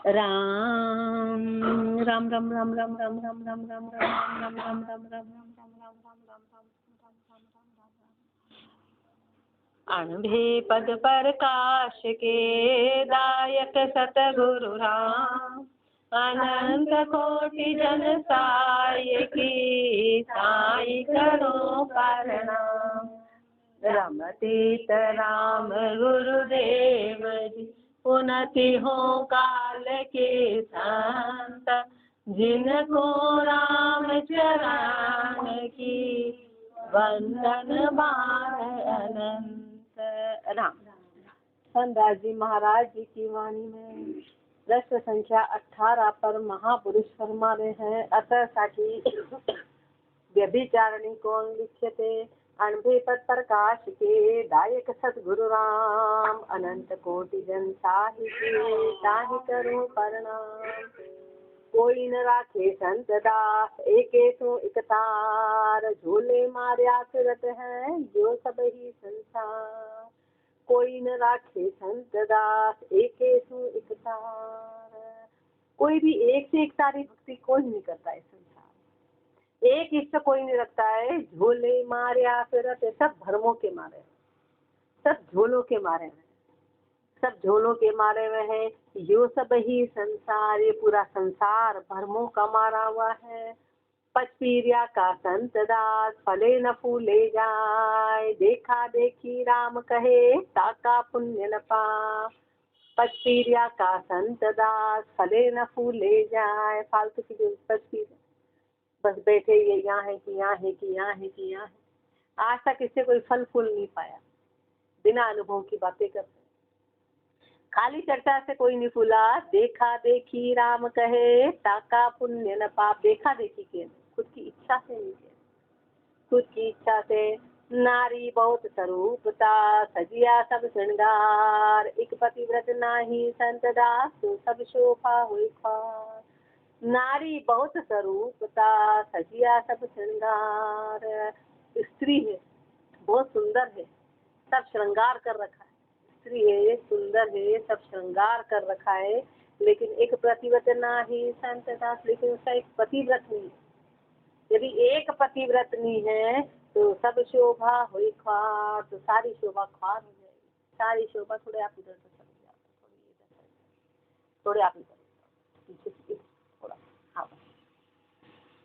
राम राम राम राम राम राम राम राम राम राम राम राम राम राम अणभे पद प्रकाश के दायक सतगुरु राम अनंत कोटि जन साई की साई करो प्रणाम। रमतीत राम गुरुदेव जी उन्नति हो काल के संत जिनको राम चरण की वंदन बार अनंत राम। धनराज जी महाराज जी की वाणी में प्रश्न संख्या 18 पर महापुरुष फरमा रहे हैं, अतः साखी व्यभिचारिणी कौन लिख्यते अणभे पद प्रकाश के दायक सतगुरु राम अनंत कोटि जन साहि करो प्रणाम। कोई न राखे संत दास एके सो इकतार झोले मार्या फिरत है जो सब ही संसार। कोई न राखे संत दास एके सो इकतार। कोई भी एक से एक सारी भक्ति कोई नहीं करता है संसार, एक इष्ट कोई नहीं रखता है। झोले मार्या फिरत, सब धर्मों के मारे, सब झोलों के मारे हैं, सब झोलों के मारे हुए हैं। यो सब ही संसार, ये पूरा संसार भरमों का मारा हुआ है। पचपीरिया का संत दास फले न फूले जाए, देखा देखी राम कहे ताका पुण्य न पा। पचपीरिया का संत दास फले न फूले जाए, फालतू की जो पचपीरिया बस बैठे ये यहाँ है कि यहाँ है कि यहाँ है कि यहाँ है, आज तक इससे कोई फल फूल नहीं पाया। बिना अनुभव की बातें करते, खाली चर्चा से कोई नहीं फूला। देखा देखी राम कहे ताका पुण्य न पाप, देखा देखी के खुद की इच्छा से नहीं किया, खुद की इच्छा से। नारी बहुत स्वरूपता सजिया सब श्रृंगार, एक पतिव्रत नाही संत दास तो सब शोभा हुई खार। नारी बहुत स्वरूपता सजिया सब श्रृंगार, स्त्री है बहुत सुंदर है, सब श्रृंगार कर रखा है। स्त्री है सुंदर है, सब श्रृंगार कर रखा है, लेकिन एक प्रतिव्रत नाही संत दास, लेकिन उसका एक पतिव्रत नहीं। यदि एक पतिव्रत नहीं है तो सब शोभा हुई ख्वार, तो सारी शोभा ख्वार हो जाएगी। सारी शोभा, थोड़े आप इधर से चले जाओ, थोड़े आप इधर थोड़ा, हाँ,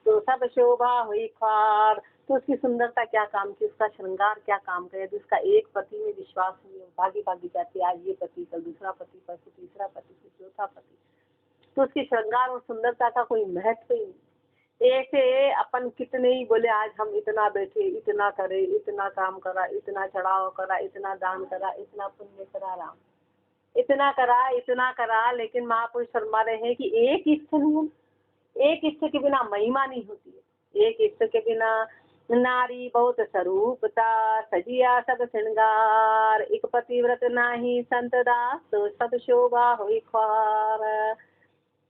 तो सब शोभा हुई ख्वार। तो उसकी सुंदरता क्या काम की, उसका श्रृंगार क्या काम करे। जिसका एक पति में विश्वास नहीं है, भागी भागी जाती है, आज ये पति कल दूसरा पति, परसों तीसरा पति, फिर चौथा पति, तो उसकी श्रृंगार और सुंदरता का कोई महत्व ही नहीं। ऐसे अपन कितने ही बोले आज हम इतना बैठे, इतना करे, इतना काम करा, इतना चढ़ाव करा, इतना दान करा, इतना पुण्य करा, राम इतना करा, लेकिन महापुरुष फरमा रहे हैं कि एक इष्ट नहीं, एक इष्ट के बिना महिमा नहीं होती है। एक इष्ट के बिना नारी बहुत स्वरूपता सजिया सब श्रृंगार, एक पतिव्रत नाही संत दास तो सब शोभा हुई ख्वार।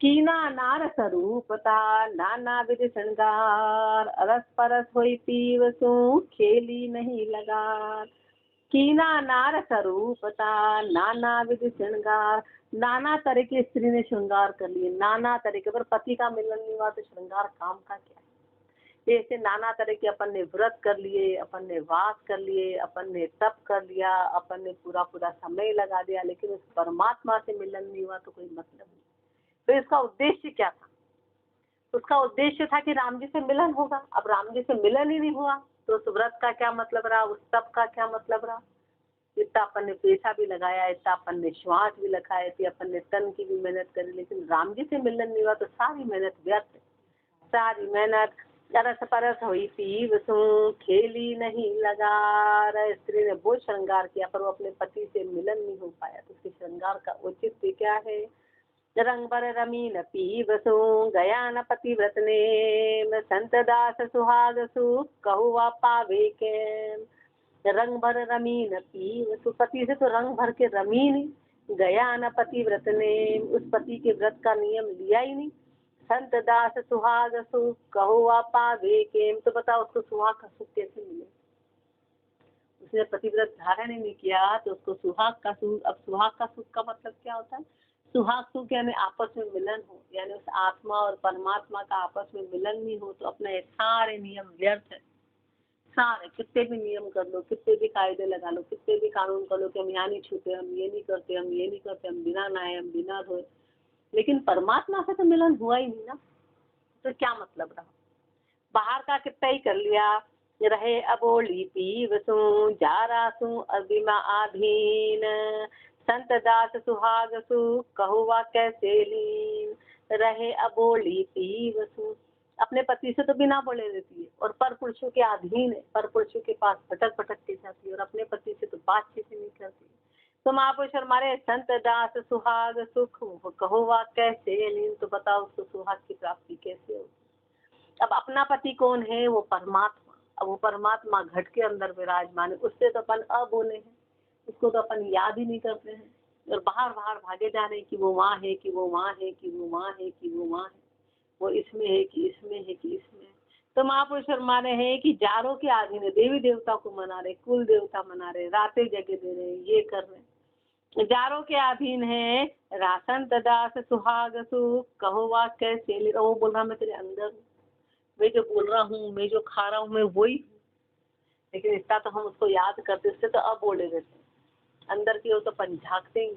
कीना नार स्वरूपता नाना विधि श्रृंगार, अरस परस हुई पीव सू खेली नहीं लगा। कीना नार स्वरूपता नाना विधि श्रृंगार, नाना तरह के स्त्री ने श्रृंगार कर लिए, नाना तरह के, पर पति का मिलन नहीं हुआ तो श्रृंगार काम का क्या है। जैसे नाना तरह के अपन ने व्रत कर लिए, अपन ने वास कर लिए, अपन ने तप कर लिया, अपन ने पूरा पूरा समय लगा दिया, लेकिन उस परमात्मा से मिलन नहीं हुआ तो कोई मतलब नहीं। तो इसका उद्देश्य क्या था? उसका उद्देश्य था कि राम जी से मिलन होगा। अब राम जी से मिलन ही नहीं हुआ तो उस व्रत का क्या मतलब रहा, उस तप का क्या मतलब रहा। इतना अपन ने पैसा भी लगाया, इतना अपन ने श्वास भी लगाए थे, अपन ने तन की भी मेहनत करी, लेकिन राम जी से मिलन नहीं हुआ तो सारी मेहनत व्यर्थ है। सारी मेहनत रस परस हुई पीव सू खेली नहीं लगा। स्त्री ने बहुत श्रृंगार किया पर वो अपने पति से मिलन नहीं हो पाया, तो उसके श्रृंगार का औचित्य क्या है। रंग बर रमी न पीव सू गया न पतिव्रत ने, संत दास सुहाग सु कहुआ पावे के। रंग भर रमी न पीव सु, पति से तो रंग भर के रमी नहीं, गया न पतिव्रत ने, उस पति के व्रत का नियम लिया ही नहीं। संत दास सुहाग सुख कहुआ पावे केम, तो बताओ उसको सुहाग का सुख कैसे मिले। उसने पतिव्रत धारण ही नहीं किया तो उसको सुहाग का सुख। अब सुहाग का सुख का मतलब क्या होता है? सुहाग सुख यानी आपस में मिलन हो, यानी उस आत्मा और परमात्मा का आपस में मिलन नहीं हो तो अपने सारे नियम व्यर्थ है। सारे कितने भी नियम कर लो, कितने भी कायदे लगा लो, कितने भी कानून कर लो कि हम यहाँ नहीं छूते, हम ये नहीं करते, हम ये नहीं करते, हम बिना नहाए, हम बिना धोए, लेकिन परमात्मा से तो मिलन हुआ ही नहीं ना, तो क्या मतलब रहा। बाहर का कितना ही कर लिया, रहे अबोली पीवसु जा रासु अभिमा आधीन, संत दास सुहाग सु कहुआ कैसे लीन। रहे अबोली पीवसु, अपने पति से तो बिना बोले रहती है और पर पुरुषों के अधीन है, पर पुरुषों के पास भटक भटक के जाती है और अपने पति से तो बातचीत नहीं करती। तो महापुरुष हमारे संत दास सुहाग सुख कहुआ कैसे लीन, तो बताओ उसको सुहाग की प्राप्ति कैसे हो। अब अपना पति कौन है, वो परमात्मा। अब वो परमात्मा घट के अंदर विराजमान है, उससे तो अपन अबोले हैं, उसको तो अपन याद ही नहीं करते हैं और बाहर बाहर भागे जा रहे हैं कि वो वहाँ है, कि वो वहाँ है, कि वो वहाँ है, कि वो वहाँ है, वो इसमें है कि इसमें है कि इसमें है। तो महापुरुष फरमा रहे हैं कि जारों के आधीन है, देवी देवता को मना रहे, कुल देवता मना रहे, रातें जगह दे रहे, ये कर रहे, जारों के अधीन है। रासन तदास सुहाग सुख कहुआ कैसे, वो बोल रहा मैं तेरे अंदर हूँ, मैं जो बोल रहा हूँ, मैं जो खा रहा हूँ, मैं वही हूँ, लेकिन इतना तो हम उसको याद करते, उससे तो अब बोले रहते हैं। अंदर की ओर तो अपन झाँकते ही,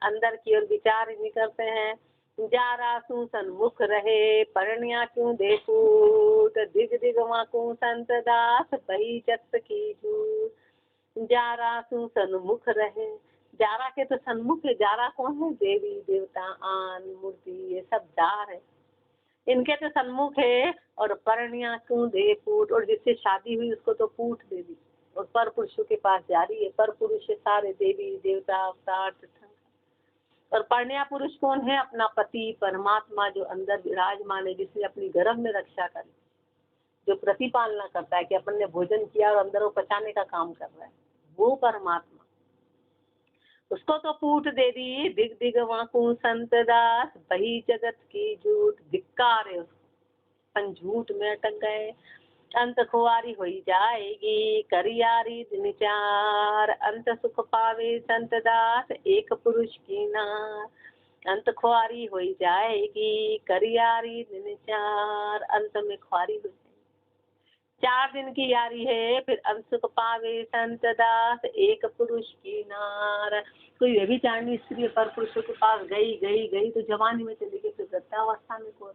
अंदर की ओर विचार ही नहीं करते हैं। जा रासू सन्मुख रहे परण्या क्यों देखूट, दिग दिग वाकू संत दास बही चत की झूठ। जा रासू सन्मुख रहे, जारा के तो सन्मुख है, जारा कौन है, देवी देवता आन मूर्ति ये सब जार है, इनके तो सन्मुख है। और परण्या क्यों दे फूट, और जिससे शादी हुई उसको तो फूट दे दी और पर पुरुषों के पास जारी है, पर पुरुष सारे देवी देवता अवतार तीर्थंकर। और परण्या पुरुष कौन है, अपना पति परमात्मा जो अंदर विराजमान है, जिसने अपनी गर्भ में रक्षा करी, जो प्रतिपालना करता है कि अपन ने भोजन किया और अंदर वो पचाने का काम कर रहा है, वो परमात्मा, उसको तो फूट दे दी। दिग दिग वाकू संत दास बही जगत की झूठ, धिक्कार है उसको, अपन झूठ में अटक गए। अंत खुआरी हुई जाएगी करियारी दिन चार, अंत सुख पावे संत दास एक पुरुष की नार। अंत खुआरी हुई जाएगी करियारी दिन चार, अंत में खुआरी हो जाएगी, 4 दिन की यारी है, फिर अंत सुख पावे संत दास एक पुरुष की नार। कोई ये भी चांदी स्त्री पर पुरुषों के पास गई गई गई तो जवानी में चली गई, फिर वृद्धावस्था में कौन,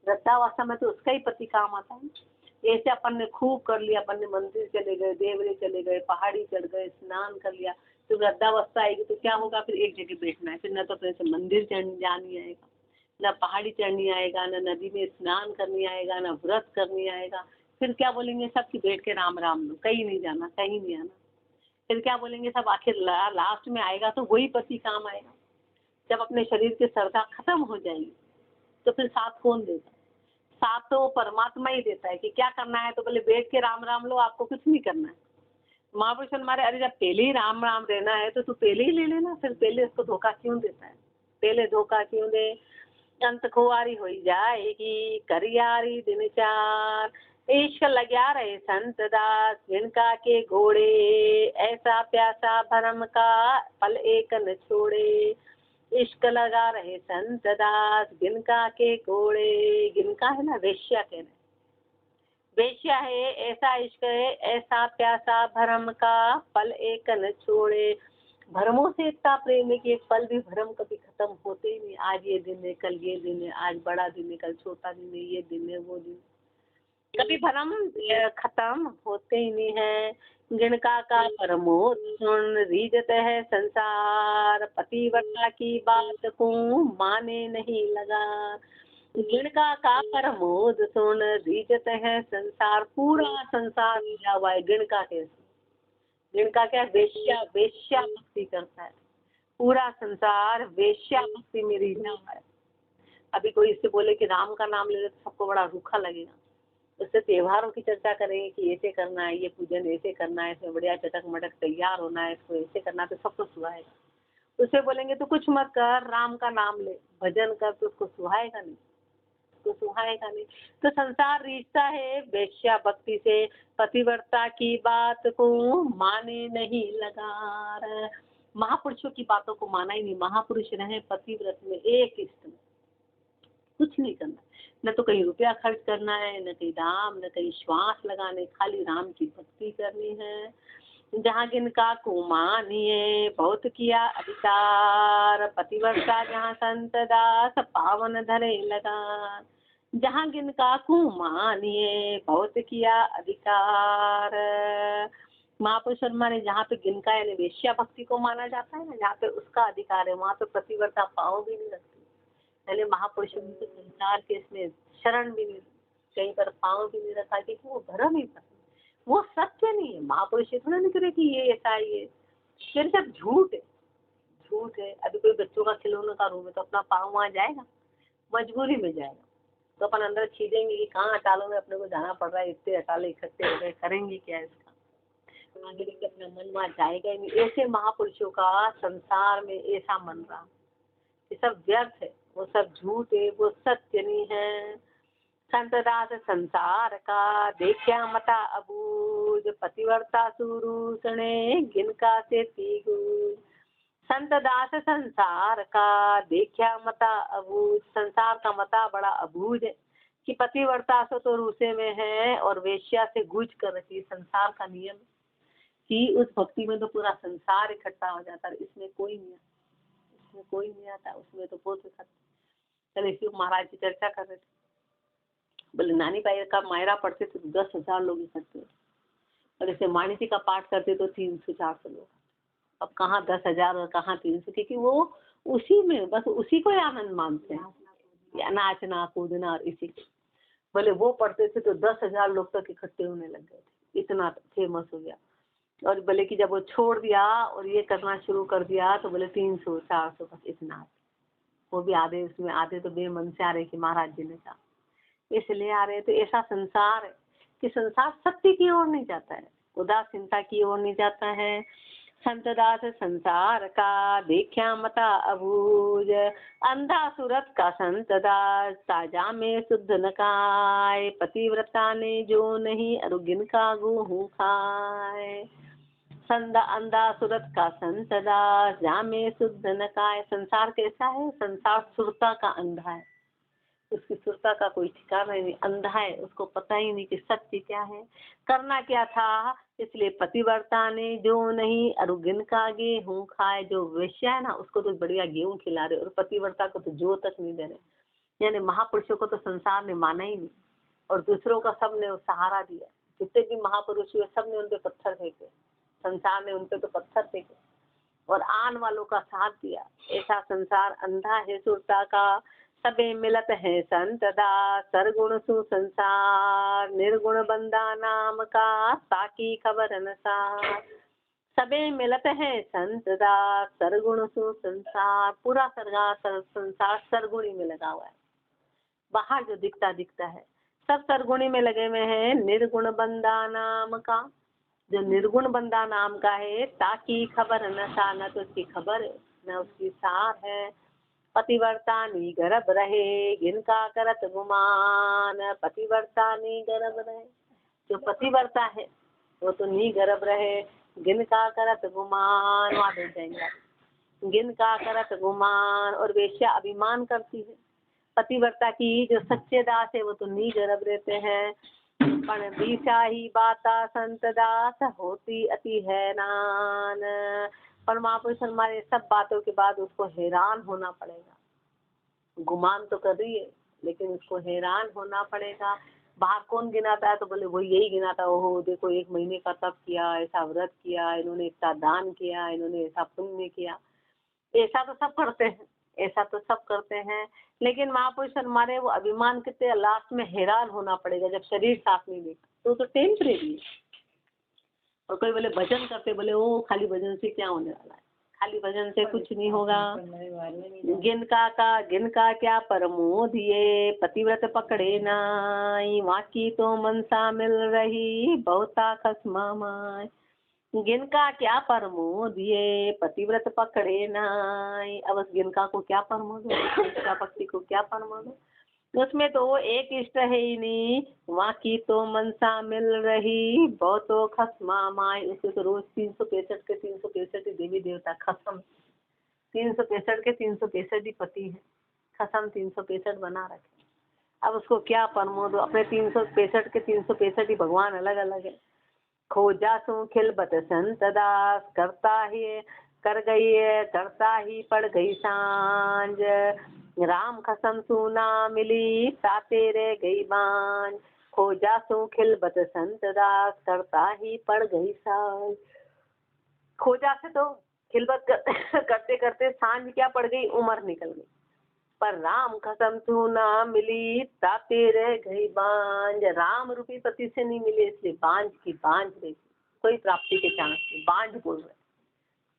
वृद्धावस्था में तो उसका ही पति काम आता है। ऐसे अपन ने खूब कर लिया, अपन ने मंदिर चले गए, देवरे चले गए, पहाड़ी चढ़ गए, स्नान कर लिया, तो वृद्धावस्था आएगी तो क्या होगा, फिर एक जगह बैठना है, फिर न तो अपने से मंदिर जानी आएगा, न पहाड़ी चढ़नी आएगा, न नदी में स्नान करनी आएगा, न व्रत करनी आएगा। फिर क्या बोलेंगे सब कि बैठ के राम राम लो, कहीं नहीं जाना, कहीं नहीं आना। फिर क्या बोलेंगे सब, आखिर लास्ट में आएगा तो वही पति काम आएगा। जब अपने शरीर की श्रद्धा खत्म हो जाएगी तो फिर साथ कौन देगा, साथ तो वो परमात्मा ही देता है कि क्या करना है, तो बोले बैठ के राम राम लो, आपको कुछ नहीं करना है। महापुरुष हमारे, अरे जब पहले ही राम राम रहना है तो तू पहले ही ले लेना, फिर पहले उसको धोखा क्यों देता है, पहले धोखा क्यों दे। अंत खुआरी हो जाएगी करियारी दिन चार, इश्क लग्या रहे संत दास जिनका के घोड़े, ऐसा प्यासा भरम का पल एक न छोड़े। इश्क लगा रहे संत दास गिनका के घोड़े, गिनका है ना वेश्या कहना, वेश्या है, ऐसा इश्क है ऐसा प्यासा भरम का पल एक न छोड़े। भरमों से इतना प्रेम है कि एक पल भी भरम कभी खत्म होते ही नहीं। आज ये दिन है, कल ये दिन है, आज बड़ा दिन है, कल छोटा दिन है, ये दिन है, वो दिन, कभी भरम खत्म होते ही नहीं है। गिणका का प्रमोद सुन रीजत है संसार, पतिव्रता की बात को माने नहीं लगा। गिणका का प्रमोद सुन रीजत है संसार, पूरा संसार मिला हुआ है गिणका के, गिणका क्या, वेश्या, वेश्या भक्ति करता है, पूरा संसार वेश्या भक्ति में रिझा हुआ है। अभी कोई इससे बोले कि राम का नाम ले ले तो सबको बड़ा रूखा लगेगा, उससे त्योहारों की चर्चा करेंगे कि ऐसे करना है, ये पूजन ऐसे करना है, इसमें बढ़िया चटक मटक तैयार होना है, इसको ऐसे करना है, तो सबको सुहाएगा। उससे बोलेंगे तो कुछ मत कर, राम का नाम ले, भजन कर, तो उसको सुहाएगा नहीं, तो सुहाएगा नहीं। तो संसार रिश्ता है वेश्या भक्ति से, पतिव्रता की बात को माने नहीं लगा। महापुरुषों की बातों को माना ही नहीं। महापुरुष रहे पतिव्रत में, एक इष्ट में, कुछ नहीं करना, न तो कहीं रुपया खर्च करना है, न कहीं दाम, न कहीं श्वास लगाने, खाली राम की भक्ति करनी है। जहाँ जिनका को मानिए बहुत किया अधिकार, पतिव्रता जहाँ संत दास पावन धरे लगा। जहाँ जिनका को मानिए बहुत किया अधिकार। महापुरुष माने जहाँ पे जिनका यानी वेश्या भक्ति को माना जाता है ना, जहाँ पे उसका अधिकार है, वहाँ पे पतिव्रता पाँव भी नहीं रखती। पहले महापुरुषों के संसार के इसमें शरण भी नहीं, कहीं पर पाँव भी नहीं रखा, क्योंकि वो धर्म ही था, वो सत्य नहीं है। महापुरुष इतना नहीं करे कि ये ऐसा है, ये फिर सब झूठ है, झूठ है। अभी कोई बच्चों का खिलौने का रूम है तो अपना पाँव वहाँ जाएगा, मजबूरी में जाएगा, तो अपन अंदर खींचेंगे कि कहाँ अटालों में अपने को जाना पड़ रहा है, इतने अटाले इकट्ठे हो गए, करेंगे क्या इसका, आगे लेके अपना मन वहाँ जाएगा ही नहीं। ऐसे महापुरुषों का संसार में ऐसा मन रहा, ये सब व्यर्थ है, वो सब झूठ है, वो सत्य नहीं है। संत दास संसार का देखा मता अबूझ, पतिव्रता सुरूसणे गिनका से तीगूझ। संत दास संसार का देखा मता अबूझ, संसार का मता बड़ा अबूझ है कि पतिव्रता से तो रूसे में है और वेश्या से गूझ कर रखी। संसार का नियम कि उस भक्ति में तो पूरा संसार इकट्ठा हो जाता है, इसमें कोई नहीं, इसमें कोई नहीं आता, उसमें तो बहुत इकट्ठा। चल इसी महाराज की चर्चा कर रहे थे, बोले नानी पाई का मायरा पढ़ते थे तो 10,000 लोग इकट्ठे, और जैसे माणी जी का पाठ करते तो 300-400 लोग। अब कहाँ 10,000 और कहाँ 300, क्योंकि वो उसी में बस उसी को आनंद मानते हैं, या नाचना कूदना और इसी को। बोले वो पढ़ते थे तो 10,000 लोग तक इकट्ठे होने लग गए थे, इतना फेमस हो गया। और बोले कि जब वो छोड़ दिया और ये करना शुरू कर दिया तो बोले 300-400 बस इतना, वो भी आधे, उसमें आधे तो बेमन से आ रहे कि महाराज जी ने कहा इसलिए आ रहे। तो ऐसा संसार है कि संसार सत्य की ओर नहीं जाता है, उदासीनता की ओर नहीं जाता है। संत दास संसार का देखा मता अबूझ, अंधा सूरत का संत दास ताजा में शुद्ध न खाए, पतिव्रता ने जो नहीं अरुगिन का गुहू खाए। संदा अंधा सूरत का संत दास जा में शुद्ध न खाए। संसार कैसा है, संसार सुरता का अंधा है, उसकी सुरता का कोई ठिकाना नहीं, अंधा है, उसको पता ही नहीं कि सत्य क्या है, करना क्या था। इसलिए पतिव्रता ने जो नहीं अरुगिन का गेहूं खाए। जो वेश्या है ना उसको तो बढ़िया गेहूं खिला रहे, और पतिव्रता को तो जो तक नहीं दे रहे। यानी महापुरुषों को तो संसार ने माना ही नहीं, और दूसरों का सब ने सहारा दिया। जितने भी महापुरुष हुए सब ने उनपे पत्थर फेंके, संसार ने उनपे तो पत्थर फेंके और आन वालों का साथ दिया। ऐसा संसार अंधा है सुरता का, सबे मिलत है संत दास, सरगुण सु संसार निर्गुण बंदा नाम का, ताकि खबर अनुसार। सबे मिलत है संत दास, सरगुण सु संसार, पूरा संसार सरगुणी में लगा हुआ है। बाहर जो दिखता है सब सरगुणी में लगे हुए हैं। निर्गुण बंदा नाम का, जो निर्गुण बंदा नाम का है, ताकि खबर न सा, न तो उसकी खबर है न उसकी सार है। पतिव्रता नी गर्भ रहे जिनका करत गुमान, पतिव्रता नी गर्भ रहे, जो पतिव्रता है वो तो नी गर्भ रहे, जिनका करत गुमान, वहाँ बैठ जाएंगे, जिनका करत गुमान। और वेश्या अभिमान करती है, पतिव्रता की जो सच्चे दास है वो तो नी गर्भ रहते हैं। पण दिशा ही बाता संत दास होती अति हैरान, पर महापुरुष हमारे सब बातों के बाद उसको हैरान होना पड़ेगा। गुमान तो कर रही है लेकिन उसको हैरान होना पड़ेगा। बाहर कौन गिनाता है तो बोले वो यही गिनाता, ओहो देखो 1 महीने का तप किया, ऐसा व्रत किया, इन्होंने इतना दान किया, इन्होंने ऐसा पुण्य किया। ऐसा तो सब करते हैं, ऐसा तो सब करते हैं, लेकिन महापुरुष हमारे वो अभिमान कितने लास्ट में हैरान होना पड़ेगा जब शरीर साथ नहीं देगा। तो टेम्परेरी है। और कोई बोले भजन करते, बोले ओ खाली भजन से क्या होने वाला है, खाली भजन से कुछ नहीं होगा। गिनका क्या परमोध ये, पतिव्रत पकड़े नाई, वाकी तो मनसा मिल रही बहुता खसमा माय। गिनका क्या परमोद ये, पतिव्रत पकड़े नाई। अब उस गिनका को क्या परमोद हो, भक्ति को क्या परमोद हो। उसमें तो एक इष्ट है ही नहीं, वहाँ की तो मनसा मिल रही, बहुतो खसमा माई। उसके तो रोज 365 के 365 ही देवी देवता खसम, 365 के 365 ही पति है, खसम 365 बना रखे। अब उसको क्या प्रमोद, अपने 365 के 365 ही भगवान अलग अलग है। खोजा सो खिलबत संत दास, करता ही कर गई है, करता ही पड़ गई सांझ। राम कसम सुना मिली, ताते रह गई बांझ। खोजा सो खिलबत संत दास, करता ही पड़ गई सांझ। खोजा से तो खिलबत करते करते सांझ क्या पड़ गई, उम्र निकल गई। पर राम कसम तू ना मिली, ताते रह गई बांझ। राम रूपी पति से नहीं मिले, इसलिए बांझ की बांझ रह गई। कोई प्राप्ति के चांस नहीं, बांझ बोल रहे,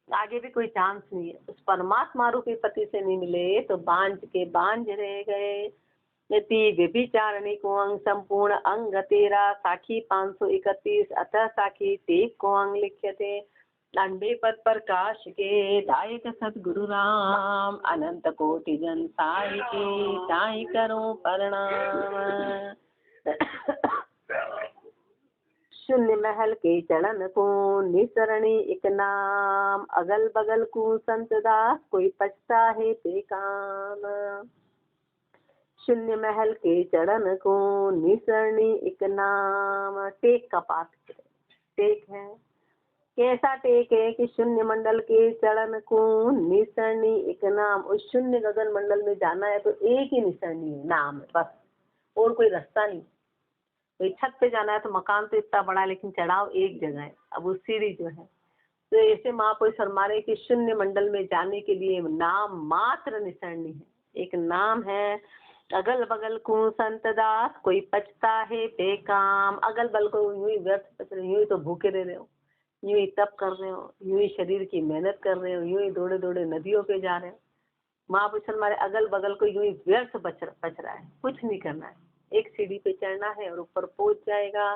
आगे भी कोई चांस नहीं है। उस परमात्मा रूपी पति से नहीं मिले तो बांझ के बांझ रह गए। यति व्यभिचारणी को अंग संपूर्ण अंग तेरा, साखी 531 अतः साखी टेक को अंग लिखे थे। अनबे पद प्रकाश के दायक सतगुरु राम, अनंत कोटि जन साई के ताई करो प्रणाम। शून्य महल के चरण को निसरणी एक नाम, अगल बगल को संत दास कोई पछता है बेकाम। शून्य महल के चरण को निसरणी एक नाम। टेक का पाठ, टेक है, कैसा टेक है कि शून्य मंडल के चरण को निसरणी एक नाम। उस शून्य गगन मंडल में जाना है तो एक ही निसरणी है, नाम है बस, और कोई रास्ता नहीं। तो छत पे जाना है तो मकान तो इतना बड़ा है लेकिन चढ़ाव एक जगह है, अब वो सीढ़ी जो है। तो ऐसे महापुरुष फरमा रहे कि शून्य मंडल में जाने के लिए नाम मात्र निसरणी है, एक नाम है। अगल बगल को संत दास कोई पछता है बेकाम। अगल बगल को यूं ही व्यर्थ पच रहे, यूं ही तो भूखे रह रहे हो, यूं ही तप कर रहे हो, यूं ही शरीर की मेहनत कर रहे हो, यूं ही दौड़े दौड़े नदियों पे जा रहे हो। महापुरुष हमारे अगल बगल को यूं ही व्यर्थ बच रहा है, कुछ नहीं करना है, एक सीढ़ी पे चढ़ना है और ऊपर पहुंच जाएगा।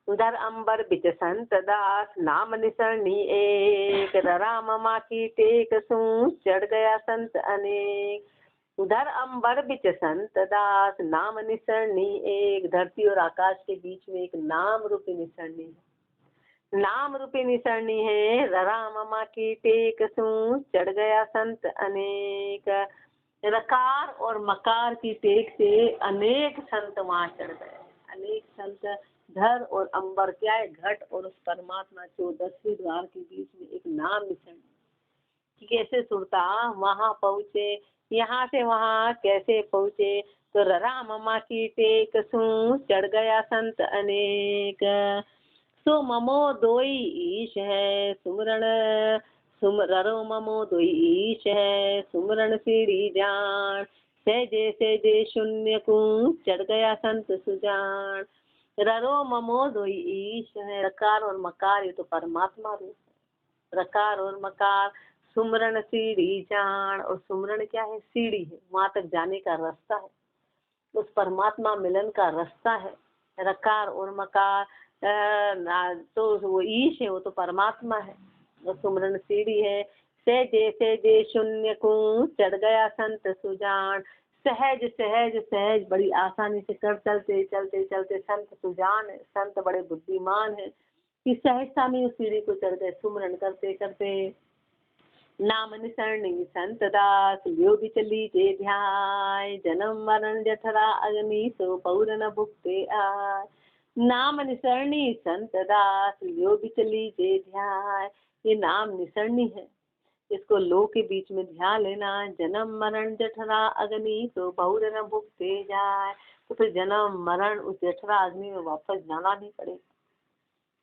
उधर अंबर बिच संत दास, नाम निसरणी एक, राम माँ की टेक सू चढ़ गया संत अनेक। उधर अंबर बिच संत दास, नाम निसरणी एक। धरती और आकाश के बीच में एक नाम रूपी निसरणी है, नाम रूपी निसरणी है। राम माँ की टेक सू चढ़ गया संत अनेक। रकार और मकार की टेक से अनेक संत वहां चढ़ गए, अनेक संत। धर और अंबर क्या है, घट और उस परमात्मा 14वें द्वार के बीच में एक नाम निसरणी कि कैसे सुरता वहां पहुँचे, यहाँ से वहां कैसे पहुँचे। तो राम माँ की टेक सू चढ़ गया संत अनेक। सो ममो दोई ईश है सुमरण, ररो ममो दोई ईश है सुमरण सीढ़ी जान। सहजे सहजे शून्य को चढ़ गया संत सुजान। ररो ममो दोई ईश है, रकार और मकार ये तो परमात्मा रूप है। रकार और मकार, सुमरण सीढ़ी जान, और सुमरण क्या है, सीढ़ी है, वहां तक जाने का रास्ता है, उस परमात्मा मिलन का रास्ता है। रकार और मकार तो वो ईश है, वो तो परमात्मा है, वो सुमरण सीढ़ी है। सहजे सहजे शून्य को चढ़ गया संत सुजान। सहज सहज सहज बड़ी आसानी से कर चलते चलते चलते संत सुजान है, संत बड़े बुद्धिमान है कि सहजता में उस सीढ़ी को चढ़ गए सुमरण करते करते। नाम निसरणी संत दास, लियो भी चली जे ध्याय। जन्म मरण जठरा अग्नि, सो पौर न भुगते आय। नाम निसरणी संत दास, लियो भी चली जे ध्याय। ये नाम निसरणी है, इसको लो के बीच में ध्यान लेना। जन्म मरण जठरा अग्नि, तो पौर न भुगते जाए। तो फिर जन्म मरण उस जठरा अग्नि में वापस जाना नहीं पड़ेगा।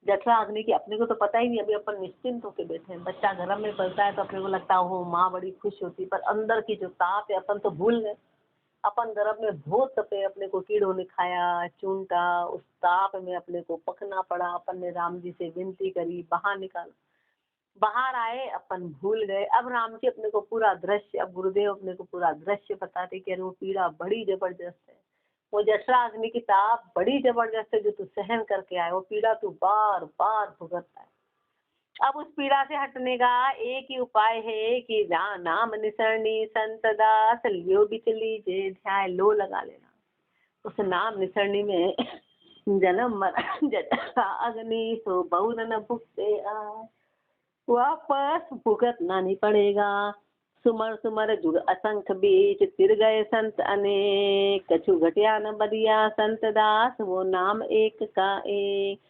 जठरा अग्नि की अपने को तो पता ही नहीं, अभी अपन निश्चिंत होकर बैठे हैं। बच्चा गर्भ में पलता है तो अपने को लगता है हो माँ बड़ी खुश होती, पर अंदर की जो ताप है अपन तो भूल गए। अपन गर्भ में बहुत तपे, अपने को कीड़ों ने खाया चूंटा, उस ताप में अपने को पकना पड़ा। अपन ने राम जी से विनती करी, बाहर निकाला, बाहर आए, अपन भूल गए। अब राम जी अपने को पूरा दृश्य, अब गुरुदेव अपने को पूरा दृश्य बताते कि अरे वो पीड़ा बड़ी जबरदस्त है, वो जठरा अग्नि की ताप बड़ी जबरदस्त है जो तू सहन करके आए, वो पीड़ा तू बार बार भुगतता है। अब उस पीड़ा से हटने का एक ही उपाय है कि नाम निसरणी संत दास, लियो बिचली जे ध्याय। लो लगा लेना, उस नाम निसरणी में जन्म मरण जटा अग्नि सो बहुर न भुगते आए, वापस भुगतना नहीं पड़ेगा। सुमर सुमर जुग असंख्य बीच फिर गए संत अनेक, कछु घटिया न बदिया संत दास वो नाम एक का एक।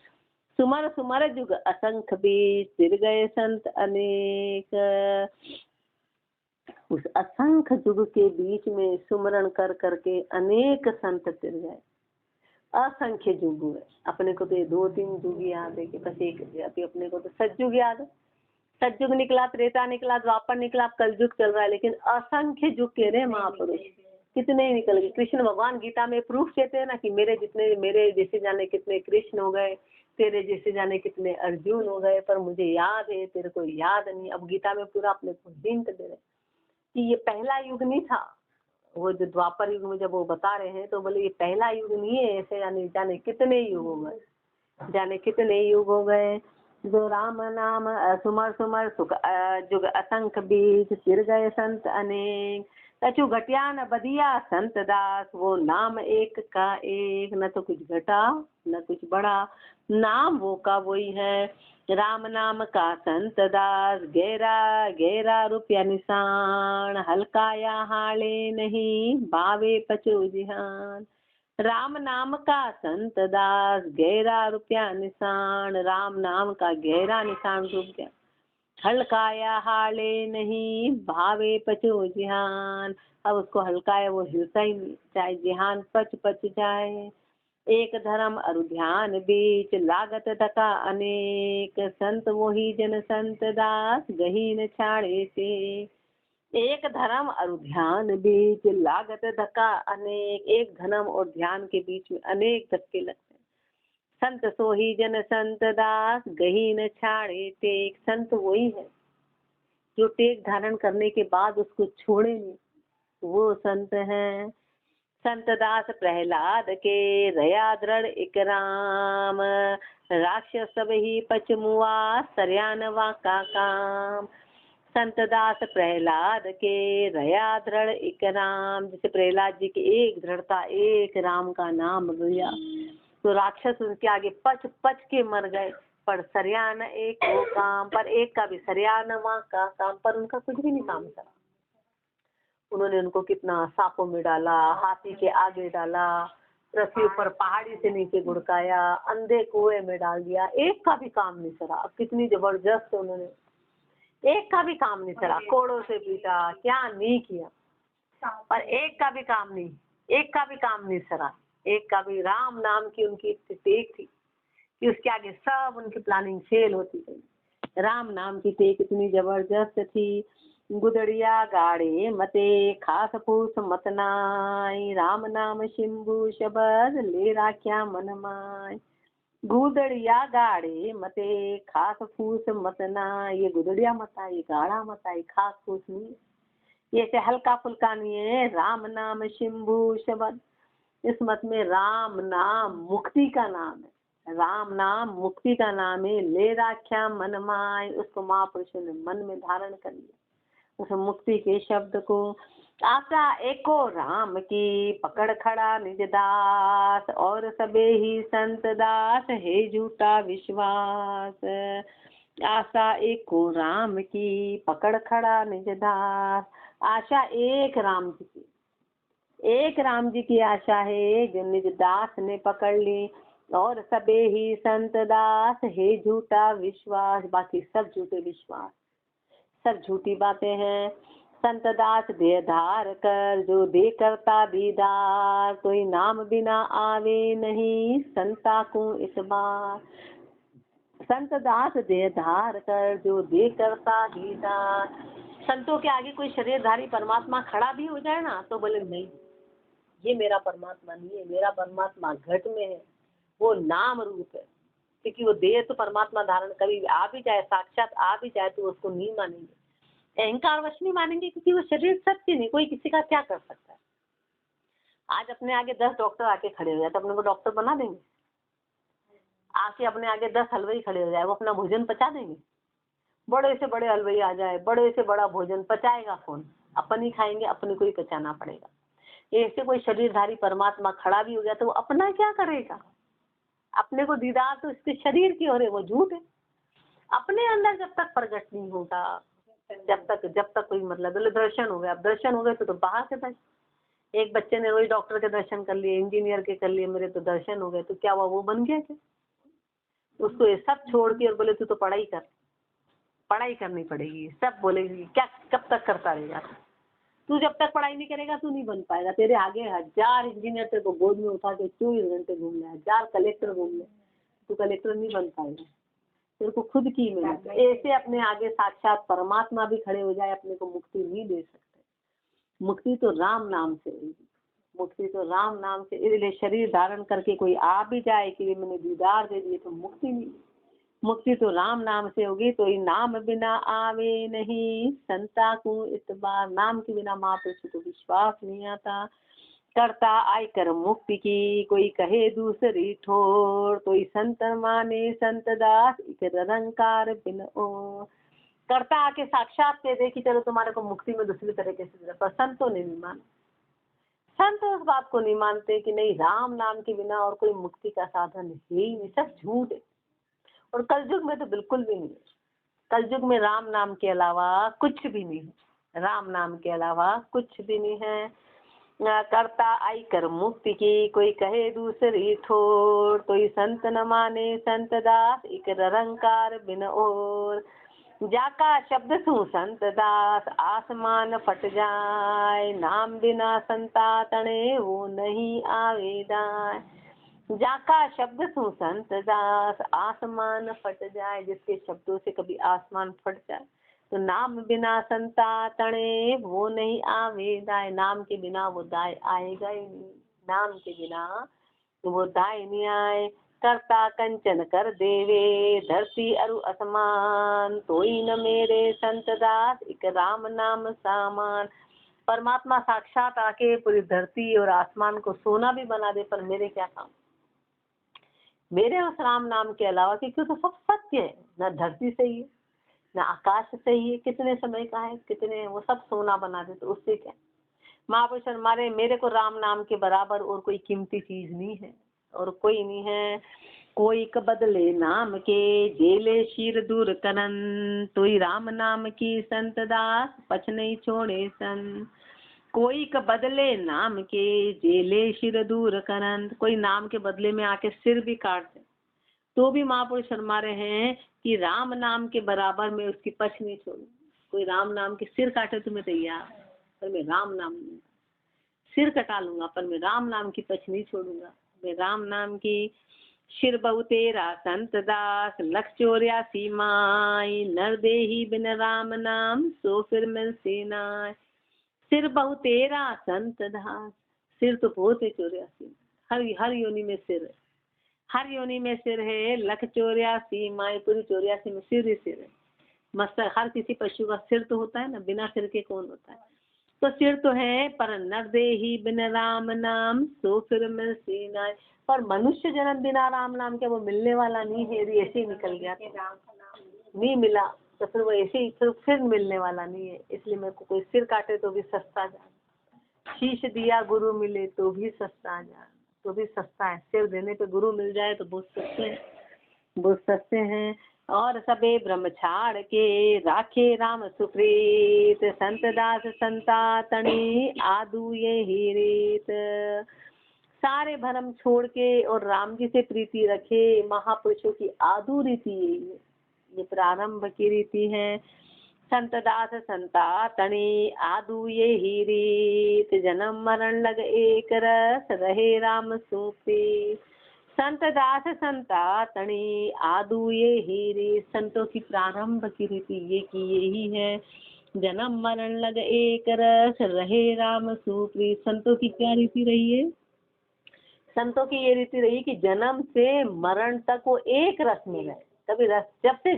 सुमर सुमर जुग असंख्य बीच फिर गए संत अनेक, उस असंख्य युग के बीच में सुमरण कर करके अनेक संत फिर गए। असंख्य युग हुए, अपने को तो ये 2-3 युग याद है कि बस एक अभी अपने को तो सतयुग याद है। सतयुग निकला, त्रेता निकला, द्वापर निकला, कलयुग चल रहा है, लेकिन असंख्य युग कह रहे महापुरुष कितने ही निकल गए। कृष्ण भगवान गीता में प्रूफ देते हैं ना कि मेरे जैसे जाने कितने कृष्ण हो गए, तेरे जैसे जाने कितने अर्जुन हो गए, पर मुझे याद है तेरे को याद नहीं। अब गीता में पूरा अपने को हिंट दे रहे कि ये पहला युग नहीं था। वो जो द्वापर युग में जब वो बता रहे हैं तो बोले ये पहला युग नहीं है, ऐसे जाने कितने युग हो गए, जाने कितने युग हो गए। जो राम नाम सुमर सुमर सुख जुग असंख्य बीच फिर गए संत अनेक, कछु घटिया न बदिया संत दास वो नाम एक का एक। न तो कुछ घटा न कुछ बढ़ा, नाम वो का वही है। राम नाम का संत दास गहरा गहरा रुपया निशान, हल्का या हाले नहीं बावे पचो जिहान। राम नाम का संत दास गहरा रुपया निशान, राम नाम का गहरा निशान डूब गया। हल्काया हाले नहीं भावे पचो जिहान, अब उसको हल्काया वो हिलता ही नहीं, चाहे जिहान पच पच जाए। एक धर्म अरु ध्यान बीच लागत धका अनेक, संत मोही जन संत दास गही न छाड़े से। एक धर्म और ध्यान बीच लागत धक्का अनेक, एक धर्म और ध्यान के बीच में अनेक धक्के लगते हैं। संत सोही जन संत दास गही न छाड़े टेक, संत वही है जो टेक धारण करने के बाद उसको छोड़े नहीं, वो संत है। संत दास प्रहलाद के रया दृढ़ इकराम, राक्षस सब ही पचमुआ सरयानवा का काम। संत दास प्रहलाद के रया दृढ़ एक राम, जैसे प्रहलाद जी की एक दृढ़ता, एक राम का नाम लिया तो राक्षस उनके आगे पच पच के मर गए। पर सरयान एक वो काम, पर एक का भी सरयानवा का काम, पर उनका कुछ भी नहीं काम करा। उन्होंने उनको कितना सांपों में डाला, हाथी के आगे डाला, पृथ्वी पर पहाड़ी से नीचे गुड़काया, अंधे कुएं में डाल दिया, एक का भी काम नहीं करा। अब कितनी जबरदस्त उन्होंने, एक का भी काम नहीं करा, कोड़ों से पीटा, क्या नहीं किया, पर एक का भी काम नहीं, एक का भी काम नहीं सरा। एक का भी राम नाम की उनकी टेक थी कि उसके आगे सब उनकी प्लानिंग फेल होती गई। राम नाम की टेक इतनी जबरदस्त थी। गुदड़िया गाड़े मते खास फूस मत नाई, राम नाम शिंबू शबद ले राख्या मन माय। गुदड़िया गाड़े मते खास फूस मत ना, ये गुदड़िया मत आई, गाड़ा मत आई, खास फूस नहीं, ये से हल्का फुल्का नहीं है। राम नाम शिंभू शब्द, इस मत में राम नाम मुक्ति का नाम है, राम नाम मुक्ति का नाम है। ले राख्या मन माय, उसको महापुरुषों ने मन में धारण कर लिया उस मुक्ति के शब्द को। आशा एको राम की पकड़ खड़ा निज दास, और सबे ही संत दास है झूठा विश्वास। आशा एको राम की पकड़ खड़ा निज दास, आशा एक राम जी की, एक राम जी की आशा है जो निज दास ने पकड़ ली, और सबे ही संत दास है झूठा विश्वास। बाकी सब झूठे विश्वास, सब झूठी बातें हैं। संत दास देह धार कर जो दे करता दीदार, कोई नाम बिना आवे नहीं संता को इस बार। संत दास देह धार कर जो दे करता दीदार, संतों के आगे कोई शरीरधारी परमात्मा खड़ा भी हो जाए ना तो बोले नहीं, ये मेरा परमात्मा नहीं है, मेरा परमात्मा घट में है, वो नाम रूप है। क्योंकि वो देह तो परमात्मा धारण कभी आ भी जाए, साक्षात आ भी जाए तो उसको नहीं मानेंगे, अहंकार वश नहीं मानेंगे, क्योंकि वो शरीर सत्य नहीं, कोई किसी का क्या कर सकता है। आज अपने आगे 10 डॉक्टर आके खड़े हो जाए तो अपने को डॉक्टर बना देंगे? आके अपने आगे 10 हलवाई खड़े हो जाए, वो अपना भोजन पचा देंगे? बड़े से बड़े हलवाई आ जाए, बड़े से बड़ा भोजन पचाएगा कौन? अपन ही खाएंगे, अपने को ही पचाना पड़ेगा। ऐसे कोई शरीरधारी परमात्मा खड़ा भी हो गया तो वो अपना क्या करेगा? अपने को दीदार तो इसके शरीर की हो रही, वो झूठ है। अपने अंदर जब तक प्रकट नहीं होगा, जब तक कोई मतलब दर्शन हो गया, अब दर्शन हो गए तो बाहर से दर्शन। एक बच्चे ने वही डॉक्टर के दर्शन कर लिए, इंजीनियर के कर लिए, मेरे तो दर्शन हो गए, तो क्या वो बन गया क्या? उसको ये सब छोड़ के और बोले तू तो पढ़ाई कर, पढ़ाई करनी पड़ेगी, सब बोलेगी क्या कब तक करता रहेगा? तू जब तक पढ़ाई नहीं करेगा तू नहीं बन पाएगा। तेरे आगे 1000 इंजीनियर तेरे को गोद में उठा के 24 घंटे घूम ले, 1000 कलेक्टर घूम ले, तू कलेक्टर नहीं बन पाएगा। तेरे को खुद की मेहनत, ऐसे अपने आगे साक्षात परमात्मा भी खड़े हो जाए, अपने को मुक्ति नहीं दे सकते। मुक्ति तो राम नाम से होगी, मुक्ति तो राम नाम से। इसलिए शरीर धारण करके कोई आ भी जाए कि मैंने दीदार दे दिए तो मुक्ति नहीं, मुक्ति तो राम नाम से होगी। तो ये नाम बिना आवे नहीं संता को इतबार, नाम के बिना महापुरुष को विश्वास नहीं आता। करता आई कर मुक्ति की कोई कहे दूसरी ठोर, कोई संत माने संत दास इक निरंकार बिन ओ। करता आके साक्षात कह दे कि चलो तुम्हारे को मुक्ति में दूसरी तरीके से, पर संतों ने नहीं माना। संत उस बात को नहीं मानते कि नहीं, राम नाम के बिना और कोई मुक्ति का साधन है ही नहीं, सब झूठ है। और कलयुग में तो बिल्कुल भी नहीं है। कलयुग में राम नाम के अलावा कुछ भी नहीं है, राम नाम के अलावा कुछ भी नहीं है। करता आई कर मुक्ति की कोई कहे दूसरी ठोर, कोई संत न माने संत दास इक निरंकार बिन और। जाका शब्द सु संत दास आसमान फट जाए, नाम बिना संता तणे वो नहीं आवेदाय। जाका शब्द सु संत दास आसमान फट जाए, जिसके शब्दों से कभी आसमान फट जाए, तो नाम बिना संता तणे वो नहीं आवेदाय। नाम के बिना वो दाय आएगा ही नहीं, नाम के बिना वो दाय नहीं आए। करता कंचन कर देवे धरती अरु असमान, तोई न मेरे संत दास एक राम नाम सामान। परमात्मा साक्षात आके पूरी धरती और आसमान को सोना भी बना दे, पर मेरे क्या काम, मेरे उस राम नाम के अलावा, क्योंकि तो सब सत्य है। न धरती सही है न आकाश सही है, कितने समय का है, कितने वो सब सोना बना दे, तो उससे क्या। महापुरुष हमारे, मेरे को राम नाम के बराबर और कोई कीमती चीज नहीं है, और कोई नहीं है। कोई क बदले नाम के जेले शीर दूर करन, तोई राम नाम की संत दास पछ नहीं छोड़े सन। कोई क बदले नाम के जेले शिर दूर करन, कोई नाम के बदले में आके सिर भी काट दे तो भी महापुरुष फरमा रहे हैं कि राम नाम के बराबर में उसकी पछ नहीं छोड़ू। कोई राम नाम के सिर काटे तो मैं तैयार, पर मैं राम नाम नहीं, सिर कटा लूंगा पर मैं राम नाम की पछ नहीं छोड़ूंगा। मैं राम नाम की शिर बहु तेरा संत दास लख 84 माई, नर देही बिन राम नाम सो फिर मिल सेना। सिर बहु तेरा संत दास, सिर तो बहुत है 84, हर योनि में सिर है, हर योनि में सिर है। लख 84 माई, पूरी 84 में सिर ही सिर है। मस्तक, हर किसी पशु का सिर तो होता है ना, बिना सिर के कौन होता है, तो सिर तो है। पर नर देही बिन राम नाम सो फिर मिल सीना, पर मनुष्य जन्म बिना राम नाम के वो मिलने वाला नहीं है। यदि ऐसे ही निकल गया तो नहीं मिला, तो फिर वो ऐसे ही फिर मिलने वाला नहीं है। इसलिए मेरे को कोई सिर काटे तो भी सस्ता जान, शीश दिया गुरु मिले तो भी सस्ता जान, तो भी सस्ता है। सिर देने पे गुरु मिल जाए तो बहुत सस्ते हैं, बहुत सस्ते हैं। और सबे ब्रह्म छाड़ के राखे राम सुप्रीत, संत दास संता तणी आदू ये ही रीत। सारे भरम छोड़ के और राम जी से प्रीति रखे, महापुरुषों की आदू रीति यही है, ये प्रारंभ की रीति है। संत दास संता तणी आदू ये ही रीत, जन्म मरण लग एक रस रहे राम सूपी। संत दास संता तणी आदू ये ही रीत, संतों की प्रारंभ की रीति ये की यही है। जन्म मरण लग एक रस रहे राम सूपी। संतों की क्या रीति रही है? संतों की ये रीति रही कि जन्म से मरण तक वो एक रस में रहे। कभी रस जब से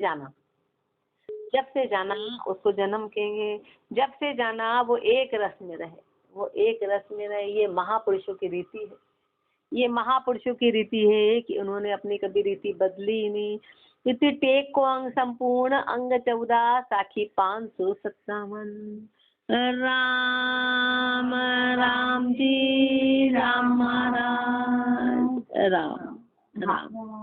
जाना उसको जन्म कहेंगे, जब से जाना वो एक रस में रहे, वो एक रस में रहे। ये महापुरुषों की रीति है, ये महापुरुषों की रीति है कि उन्होंने अपनी कभी रीति बदली ही नहीं। इति टेक को अंग संपूर्ण अंग 14 साखी 557। राम राम जी राम महाराज राम राम।